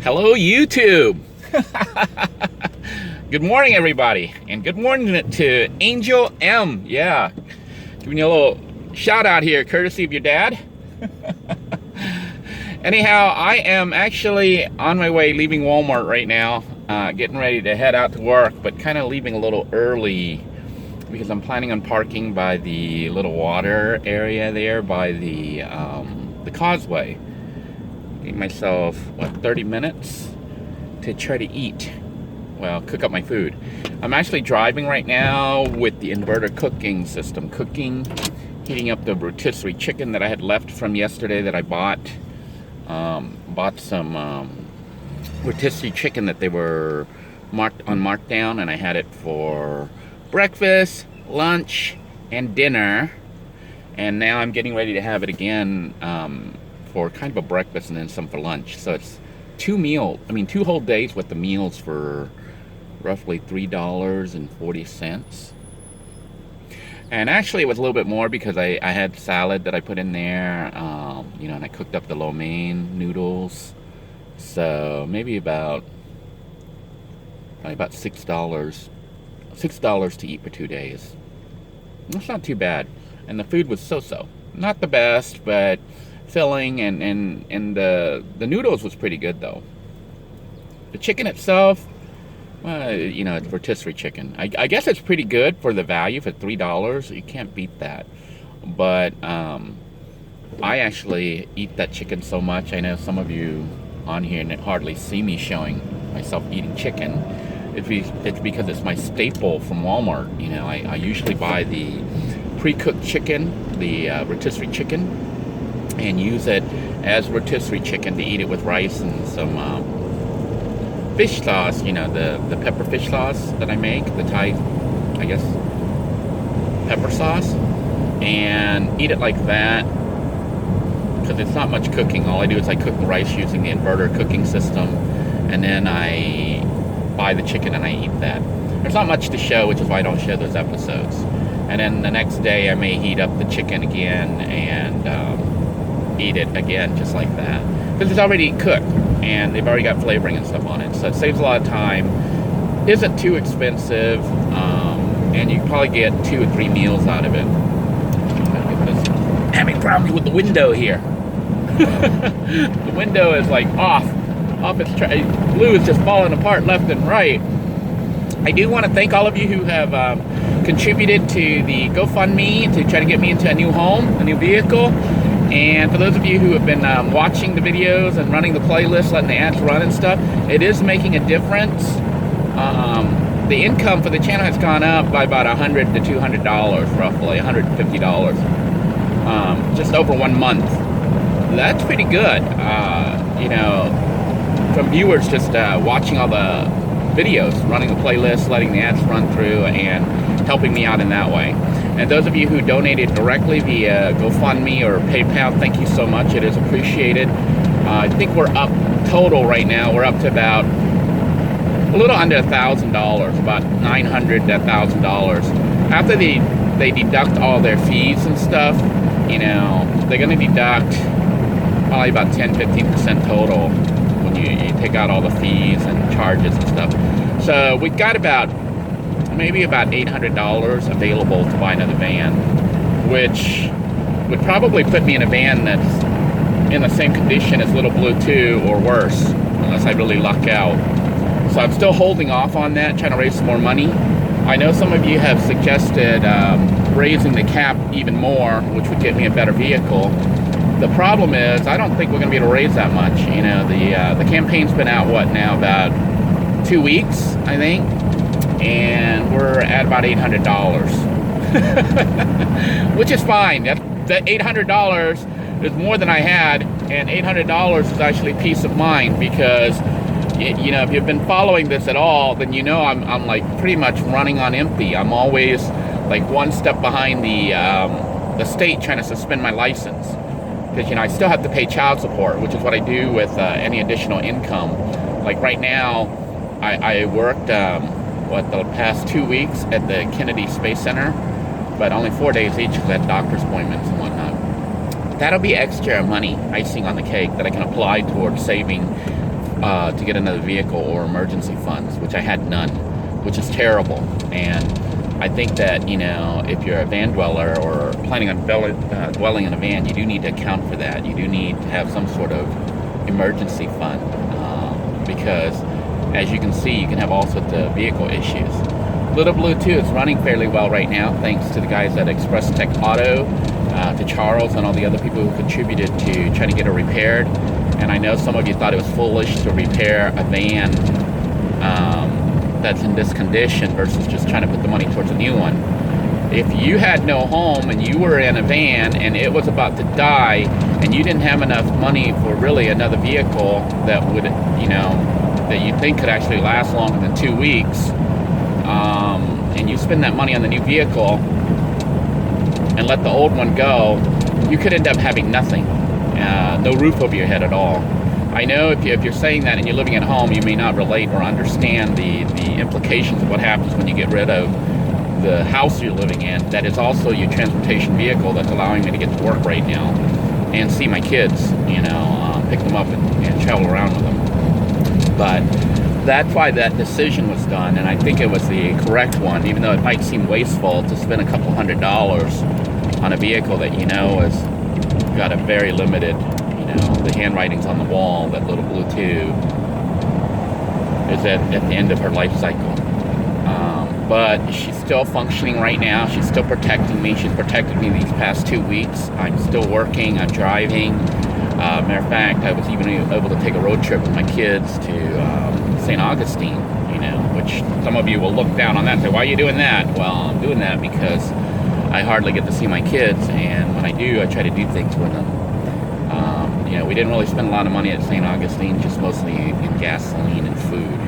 Hello, YouTube. Good morning, everybody, and good morning to Angel M. Yeah, giving you a little shout out here, courtesy of your dad. Anyhow, I am actually on my way leaving Walmart right now, getting ready to head out to work, but kind of leaving a little early because I'm planning on parking by the little water area there by the causeway. Give myself, 30 minutes to try to eat. Well, cook up my food. I'm actually driving right now with the inverter cooking system, heating up the rotisserie chicken that I had left from yesterday that I bought. Bought some rotisserie chicken that they were marked on markdown, and I had it for breakfast, lunch, and dinner. And now I'm getting ready to have it again for kind of a breakfast and then some for lunch. So it's two whole days with the meals for roughly $3.40. And actually it was a little bit more because I had salad that I put in there, and I cooked up the lo mein noodles. So maybe about $6 to eat for 2 days. That's not too bad. And the food was so-so. Not the best, but filling, and the noodles was pretty good though. The chicken itself, it's rotisserie chicken. I guess it's pretty good for the value for $3. You can't beat that. But I actually eat that chicken so much. I know some of you on here hardly see me showing myself eating chicken. It's because it's my staple from Walmart. I usually buy the pre-cooked chicken, the rotisserie chicken, and use it as rotisserie chicken to eat it with rice and some fish sauce, the pepper fish sauce that I make, the Thai, I guess, pepper sauce, and eat it like that, because it's not much cooking. All I do is I cook the rice using the inverter cooking system, and then I buy the chicken and I eat that. There's not much to show, which is why I don't show those episodes. And then the next day I may heat up the chicken again and eat it again just like that, because it's already cooked and they've already got flavoring and stuff on it, so it saves a lot of time, isn't too expensive, and you can probably get 2 or 3 meals out of it. I'm having problems with the window here. The window is like off its glue is just falling apart left and right. I do want to thank all of you who have contributed to the GoFundMe to try to get me into a new home, a new vehicle. And for those of you who have been watching the videos and running the playlist, letting the ads run and stuff, it is making a difference. The income for the channel has gone up by about $100 to $200, roughly $150, just over 1 month. That's pretty good, from viewers just watching all the videos, running the playlist, letting the ads run through, and helping me out in that way. And those of you who donated directly via GoFundMe or PayPal, thank you so much. It is appreciated. I think we're up total right now. We're up to about a little under $1,000, about $900 to $1,000. After they deduct all their fees and stuff, they're going to deduct probably about 10-15% total when you take out all the fees and charges and stuff. So we've got maybe about $800 available to buy another van, which would probably put me in a van that's in the same condition as Little Blue 2 or worse, unless I really luck out. So I'm still holding off on that, trying to raise some more money. I know some of you have suggested raising the cap even more, which would get me a better vehicle. The problem is, I don't think we're going to be able to raise that much. The campaign's been out, about 2 weeks, I think, and we're at about $800, which is fine. That $800 is more than I had, and $800 is actually peace of mind, because if you've been following this at all, then I'm like pretty much running on empty. I'm always like one step behind the state trying to suspend my license, because I still have to pay child support, which is what I do with any additional income. Like right now, I worked the past 2 weeks at the Kennedy Space Center, but only 4 days each because I had doctor's appointments and whatnot. That'll be extra money, icing on the cake, that I can apply towards saving to get another vehicle or emergency funds, which I had none, which is terrible. And I think that, you know, if you're a van dweller or planning on dwelling in a van, you do need to account for that. You do need to have some sort of emergency fund, because as you can see, you can have all sorts of vehicle issues. Little Blue 2 is running fairly well right now, thanks to the guys at Express Tech Auto, to Charles and all the other people who contributed to trying to get it repaired. And I know some of you thought it was foolish to repair a van that's in this condition versus just trying to put the money towards a new one. If you had no home and you were in a van and it was about to die and you didn't have enough money for really another vehicle that would, you know, that you think could actually last longer than 2 weeks, and you spend that money on the new vehicle and let the old one go, you could end up having nothing, no roof over your head at all. I know if you're saying that and you're living at home, you may not relate or understand the implications of what happens when you get rid of the house you're living in. That is also your transportation vehicle that's allowing me to get to work right now and see my kids, you know, pick them up and travel around with them. But that's why that decision was done, and I think it was the correct one, even though it might seem wasteful to spend a couple $100s on a vehicle that, you know, has got a very limited, you know, the handwriting's on the wall that Little Blue 2 is at the end of her life cycle. But she's still functioning right now. She's still protecting me. She's protected me these past 2 weeks. I'm still working. I'm driving. Matter of fact, I was even able to take a road trip with my kids to St. Augustine, you know, which some of you will look down on that and say, why are you doing that? Well, I'm doing that because I hardly get to see my kids, and when I do, I try to do things with them. You know, we didn't really spend a lot of money at St. Augustine, just mostly in gasoline and food.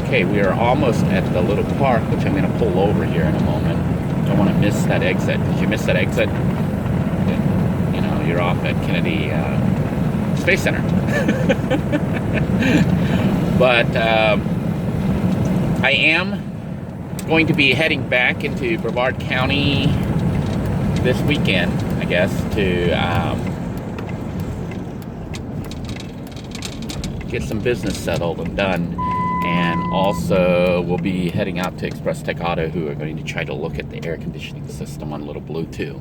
Okay, we are almost at the little park, which I'm going to pull over here in a moment. Don't want to miss that exit. Did you miss that exit? You know, you're off at Kennedy Space Center. But I am going to be heading back into Brevard County this weekend, I guess, to get some business settled and done. And also, we'll be heading out to Express Tech Auto, who are going to try to look at the air conditioning system on Little Blue 2.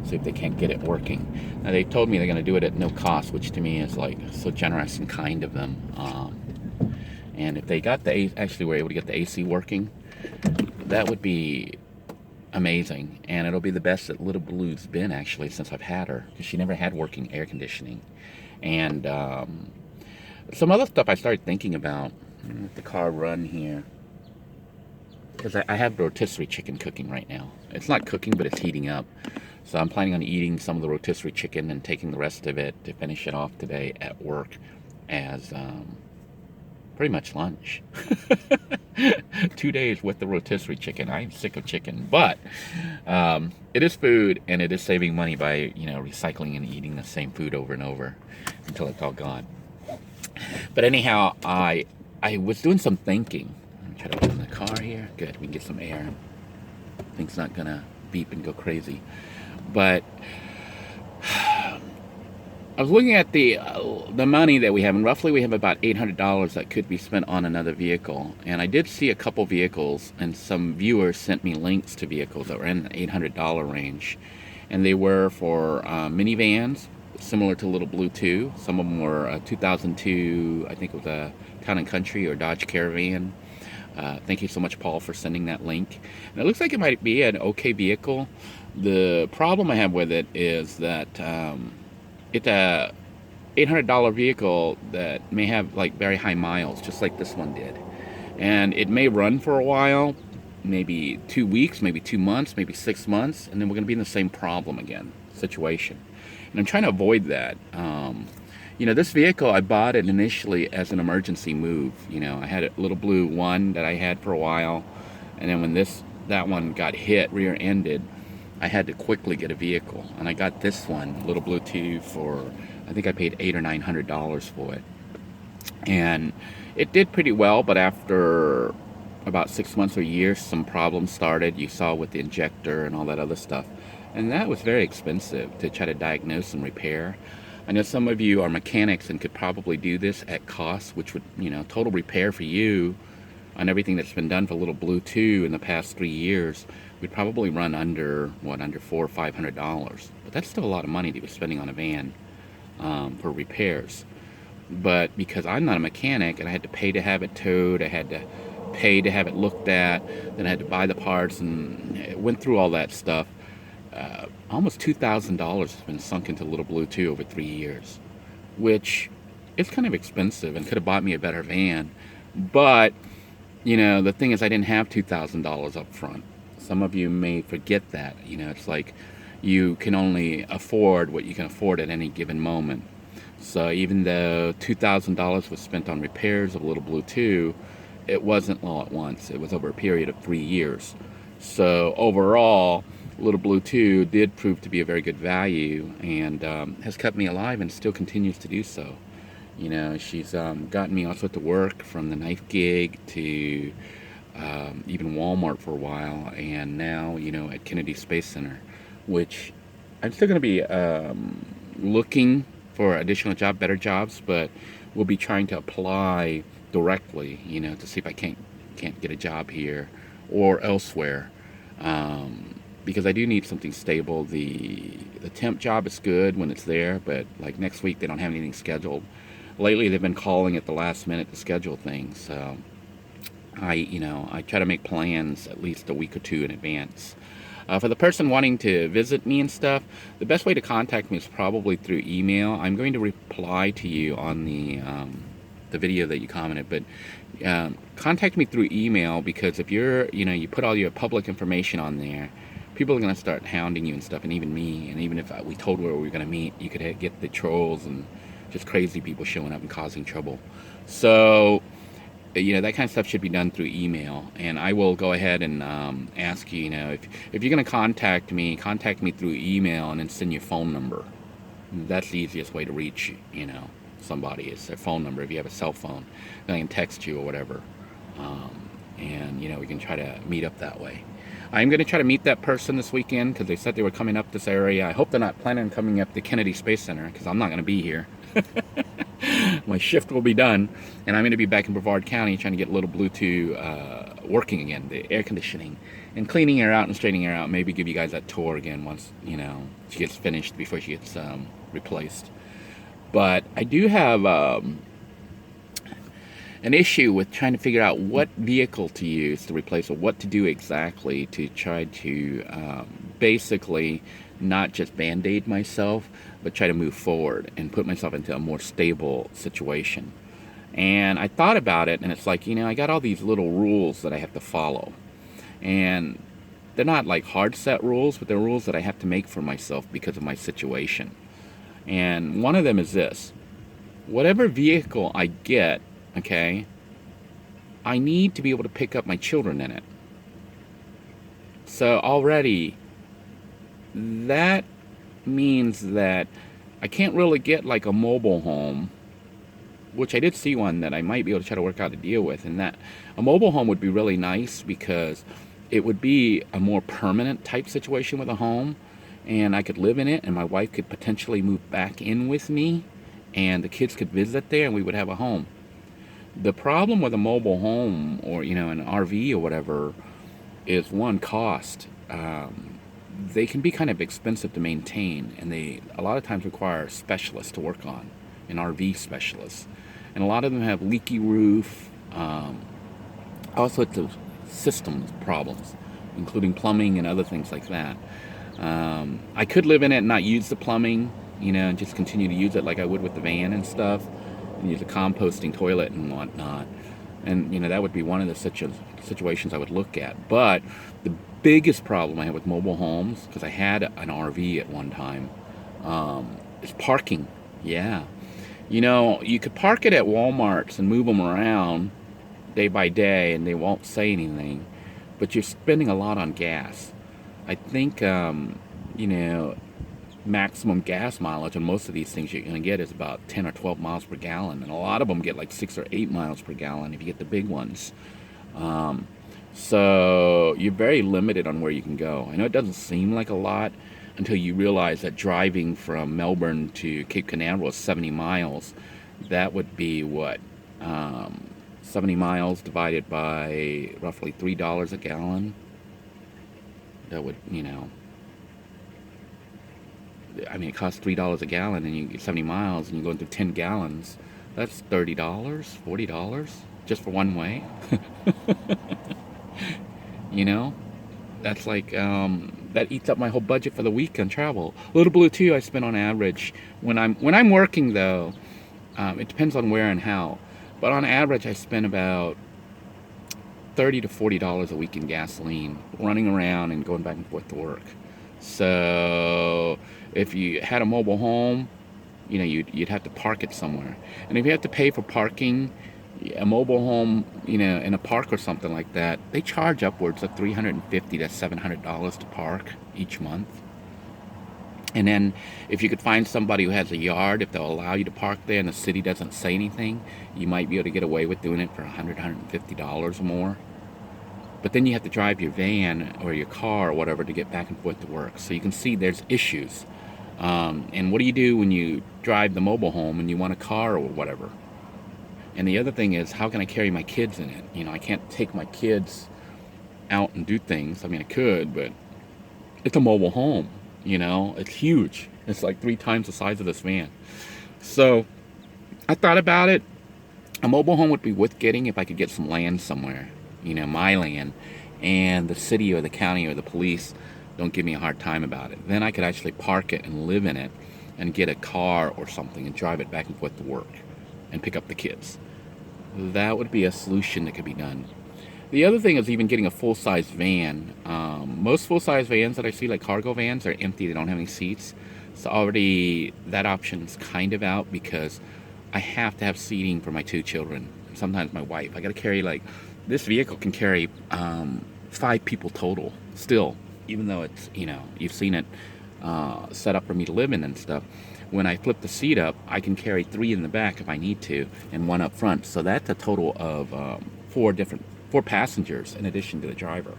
See if they can't get it working. Now, they told me they're going to do it at no cost, which to me is like so generous and kind of them. And if they got actually were able to get the AC working, that would be amazing. And it'll be the best that Little Blue's been, actually, since I've had her, because she never had working air conditioning. And some other stuff I started thinking about. Let the car run here, because I have rotisserie chicken cooking right now. It's not cooking, but it's heating up. So I'm planning on eating some of the rotisserie chicken and taking the rest of it to finish it off today at work as pretty much lunch. 2 days with the rotisserie chicken. I'm sick of chicken, but it is food, and it is saving money by, you know, recycling and eating the same food over and over until it's all gone. But anyhow, I was doing some thinking. I'm trying to open the car here. Good, we can get some air. Things not gonna beep and go crazy. But I was looking at the money that we have, and roughly we have about $800 that could be spent on another vehicle. And I did see a couple vehicles, and some viewers sent me links to vehicles that were in the $800 range, and they were for minivans, similar to Little Blue 2. Some of them were 2002, I think it was a Town and Country or Dodge Caravan. Thank you so much, Paul, for sending that link. And it looks like it might be an okay vehicle. The problem I have with it is that it's a $800 vehicle that may have like very high miles, just like this one did. And it may run for a while, maybe 2 weeks, maybe 2 months, maybe 6 months, and then we're going to be in the same problem again, situation. And I'm trying to avoid that. You know, this vehicle, I bought it initially as an emergency move. You know, I had a Little Blue 1 that I had for a while, and then when that one got hit, rear-ended, I had to quickly get a vehicle. And I got this one, Little Blue 2, for, I think I paid $800 or $900 for it. And it did pretty well, but after about 6 months or a year, some problems started. You saw with the injector and all that other stuff. And that was very expensive to try to diagnose and repair. I know some of you are mechanics and could probably do this at cost, which would, total repair for you on everything that's been done for Little Blue 2 in the past 3 years, we'd probably run under, under $400 or $500. But that's still a lot of money to be spending on a van for repairs. But because I'm not a mechanic and I had to pay to have it towed, I had to pay to have it looked at, then I had to buy the parts, and it went through all that stuff. Almost $2,000 has been sunk into Little Blue 2 over 3 years, which is kind of expensive and could have bought me a better van. But the thing is, I didn't have $2,000 up front. Some of you may forget that. It's like you can only afford what you can afford at any given moment. So even though $2,000 was spent on repairs of Little Blue 2, it wasn't all at once. It was over a period of 3 years. So overall, Little Blue 2 did prove to be a very good value, and has kept me alive and still continues to do so. She's gotten me all sorts of work, from the knife gig to even Walmart for a while, and now, at Kennedy Space Center, which I'm still going to be looking for additional better jobs, but we'll be trying to apply directly, to see if I can't get a job here or elsewhere, because I do need something stable. The temp job is good when it's there, but like next week they don't have anything scheduled. Lately they've been calling at the last minute to schedule things, so I try to make plans at least a week or two in advance. For the person wanting to visit me and stuff, the best way to contact me is probably through email. I'm going to reply to you on the video that you commented, but contact me through email, because if you put all your public information on there, people are going to start hounding you and stuff, and even me. And even if we told where we were going to meet, you could get the trolls and just crazy people showing up and causing trouble. So that kind of stuff should be done through email, and I will go ahead and ask you, if you're going to contact me through email, and then send your phone number. That's the easiest way to reach somebody, is their phone number. If you have a cell phone, then I can text you or whatever, and we can try to meet up that way. I'm going to try to meet that person this weekend, because they said they were coming up this area. I hope they're not planning on coming up to Kennedy Space Center, because I'm not going to be here. My shift will be done, and I'm going to be back in Brevard County trying to get Little Blue 2 working again, the air conditioning, and cleaning her out and straightening her out. Maybe give you guys that tour again once she gets finished, before she gets replaced. But I do have an issue with trying to figure out what vehicle to use to replace, or what to do exactly to try to basically not just band-aid myself, but try to move forward and put myself into a more stable situation. And I thought about it, and it's like, I got all these little rules that I have to follow, and they're not like hard set rules, but they're rules that I have to make for myself because of my situation. And one of them is this: whatever vehicle I get, okay, I need to be able to pick up my children in it. So already, that means that I can't really get like a mobile home, which I did see one that I might be able to try to work out a deal with. And that a mobile home would be really nice, because it would be a more permanent type situation with a home, and I could live in it, and my wife could potentially move back in with me, and the kids could visit there, and we would have a home. The problem with a mobile home, or an RV or whatever, is one, cost. They can be kind of expensive to maintain, and they a lot of times require specialists to work on, an RV specialist, and a lot of them have leaky roof, all sorts of systems problems, including plumbing and other things like that. I could live in it and not use the plumbing, and just continue to use it like I would with the van and stuff, and use a composting toilet and whatnot. And that would be one of the situations I would look at. But the biggest problem I have with mobile homes, because I had an RV at one time, is parking. Yeah, you could park it at Walmart's and move them around day by day, and they won't say anything, but you're spending a lot on gas. I think maximum gas mileage on most of these things you're going to get is about 10 or 12 miles per gallon, and a lot of them get like 6 or 8 miles per gallon if you get the big ones. So you're very limited on where you can go. I know it doesn't seem like a lot, until you realize that driving from Melbourne to Cape Canaveral is 70 miles. That would be what? 70 miles divided by roughly $3 a gallon. That would, I mean, it costs $3 a gallon, and you get 70 miles, and you're going through 10 gallons. That's $30, $40 just for one way. you know, that's like that eats up my whole budget for the week on travel. Little Blue too, I spend on average when I'm working though. It depends on where and how, but on average I spend about $30 to $40 a week in gasoline, running around and going back and forth to work. So if you had a mobile home, you'd have to park it somewhere. And if you have to pay for parking, a mobile home, in a park or something like that, they charge upwards of $350 to $700 to park each month. And then if you could find somebody who has a yard, if they'll allow you to park there and the city doesn't say anything, you might be able to get away with doing it for $100, $150 or more. But then you have to drive your van or your car or whatever to get back and forth to work. So you can see there's issues. And what do you do when you drive the mobile home and you want a car or whatever? And the other thing is, how can I carry my kids in it? I can't take my kids out and do things. I mean, I could, but it's a mobile home. It's huge. It's like 3 times the size of this van. So I thought about it. A mobile home would be worth getting if I could get some land somewhere, my land, and the city or the county or the police don't give me a hard time about it. Then I could actually park it and live in it and get a car or something and drive it back and forth to work and pick up the kids. That would be a solution that could be done. The other thing is even getting a full-size van. Most full-size vans that I see, like cargo vans, are empty. They don't have any seats. So already that option's kind of out because I have to have seating for my 2 children. Sometimes my wife. I got to carry, this vehicle can carry 5 people total still, even though it's, you've seen it set up for me to live in and stuff. When I flip the seat up, I can carry 3 in the back if I need to and 1 up front. So that's a total of 4 passengers in addition to the driver.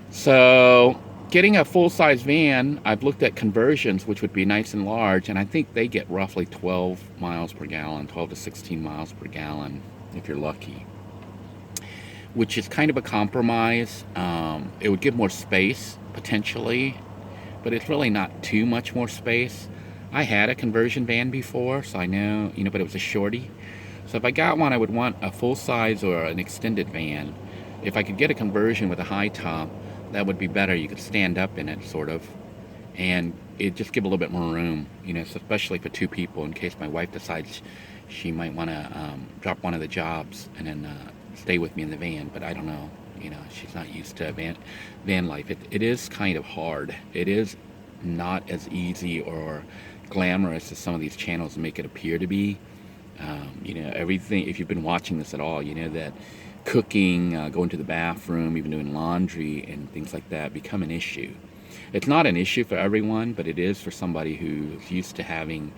So getting a full-size van, I've looked at conversions, which would be nice and large, and I think they get roughly 12 miles per gallon, 12 to 16 miles per gallon if you're lucky, which is kind of a compromise. It would give more space potentially, but it's really not too much more space. I had a conversion van before, so I know, but it was a shorty. So if I got one, I would want a full-size or an extended van. If I could get a conversion with a high top, that would be better. You could stand up in it, sort of, and it'd just give a little bit more room, especially for 2 people in case my wife decides she might want to drop one of the jobs and then stay with me in the van. But I don't know. She's not used to van life. It is kind of hard. It is not as easy or glamorous as some of these channels make it appear to be. Everything, if you've been watching this at all, that cooking, going to the bathroom, even doing laundry and things like that become an issue. It's not an issue for everyone, but it is for somebody who's used to having,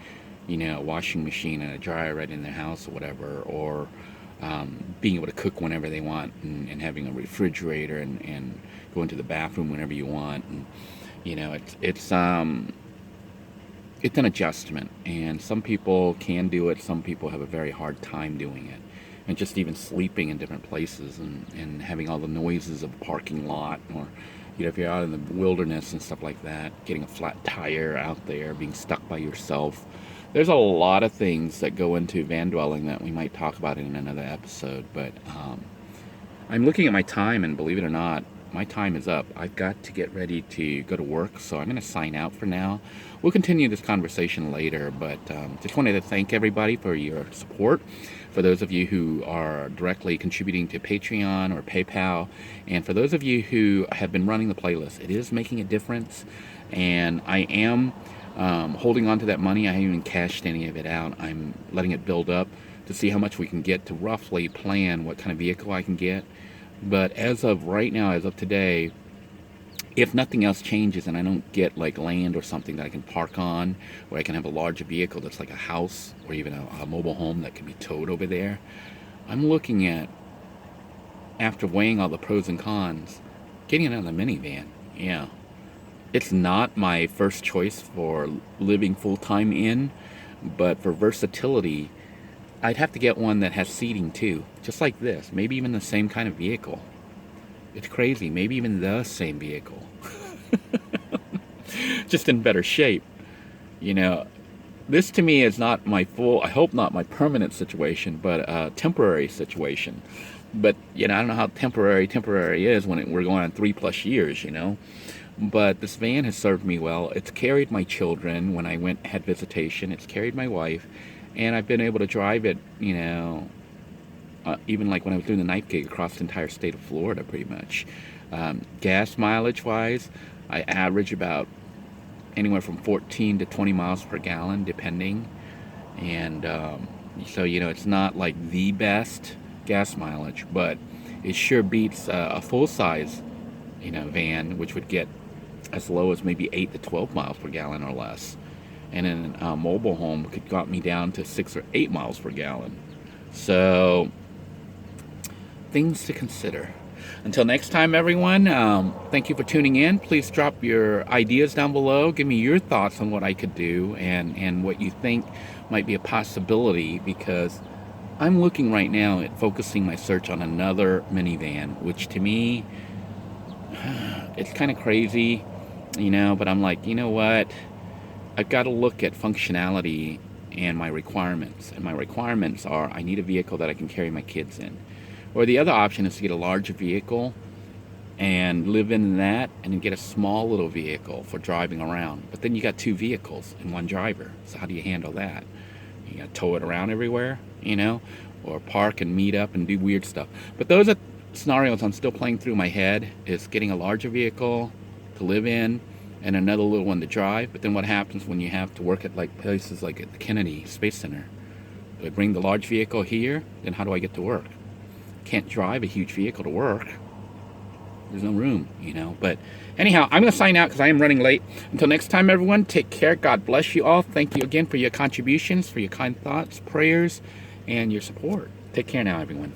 a washing machine and a dryer right in their house or whatever, or being able to cook whenever they want and having a refrigerator and going to the bathroom whenever you want. And, it's an adjustment, and some people can do it. Some people have a very hard time doing it, and just even sleeping in different places and having all the noises of a parking lot, or if you're out in the wilderness and stuff like that, getting a flat tire out there, being stuck by yourself. There's a lot of things that go into van dwelling that we might talk about in another episode, but I'm looking at my time, and believe it or not, my time is up. I've got to get ready to go to work, so I'm going to sign out for now. We'll continue this conversation later, but just wanted to thank everybody for your support. For those of you who are directly contributing to Patreon or PayPal, and for those of you who have been running the playlist, it is making a difference, and I am holding on to that money. I haven't even cashed any of it out. I'm letting it build up to see how much we can get to roughly plan what kind of vehicle I can get. But as of right now, as of today, if nothing else changes and I don't get land or something that I can park on, where I can have a larger vehicle that's like a house or even a mobile home that can be towed over there, I'm looking at, after weighing all the pros and cons, getting another minivan. Yeah. It's not my first choice for living full-time in, but for versatility, I'd have to get one that has seating too, just like this. Maybe even the same kind of vehicle. It's crazy. Maybe even the same vehicle. Just in better shape. You know, this to me is not my full, I hope not my permanent situation, but a temporary situation. But, you know, I don't know how temporary is when we're going on 3+ years, you know. But this van has served me well. It's carried my children when I had visitation. It's carried my wife. And I've been able to drive it, you know, even like when I was doing the night gig across the entire state of Florida, pretty much. Gas mileage wise, I average about anywhere from 14 to 20 miles per gallon, depending. And so, you know, it's not like the best gas mileage, but it sure beats a full-size, you know, van, which would get as low as maybe 8 to 12 miles per gallon or less. And then a mobile home could got me down to 6 or 8 miles per gallon. So, things to consider. Until next time, everyone, thank you for tuning in. Please drop your ideas down below. Give me your thoughts on what I could do and what you think might be a possibility, because I'm looking right now at focusing my search on another minivan, which to me, it's kind of crazy, you know, but I'm like, you know what? I've got to look at functionality and my requirements. And my requirements are, I need a vehicle that I can carry my kids in. Or the other option is to get a larger vehicle and live in that, and then get a small little vehicle for driving around. But then you got 2 vehicles and 1 driver. So how do you handle that? You got to tow it around everywhere, you know, or park and meet up and do weird stuff. But those are scenarios I'm still playing through my head, is getting a larger vehicle to live in and another little one to drive. But then what happens when you have to work at like places like at the Kennedy Space Center? Do I bring the large vehicle here? Then how do I get to work? Can't drive a huge vehicle to work. There's no room, you know. But anyhow, I'm going to sign out because I am running late. Until next time, everyone, take care. God bless you all. Thank you again for your contributions, for your kind thoughts, prayers, and your support. Take care now, everyone.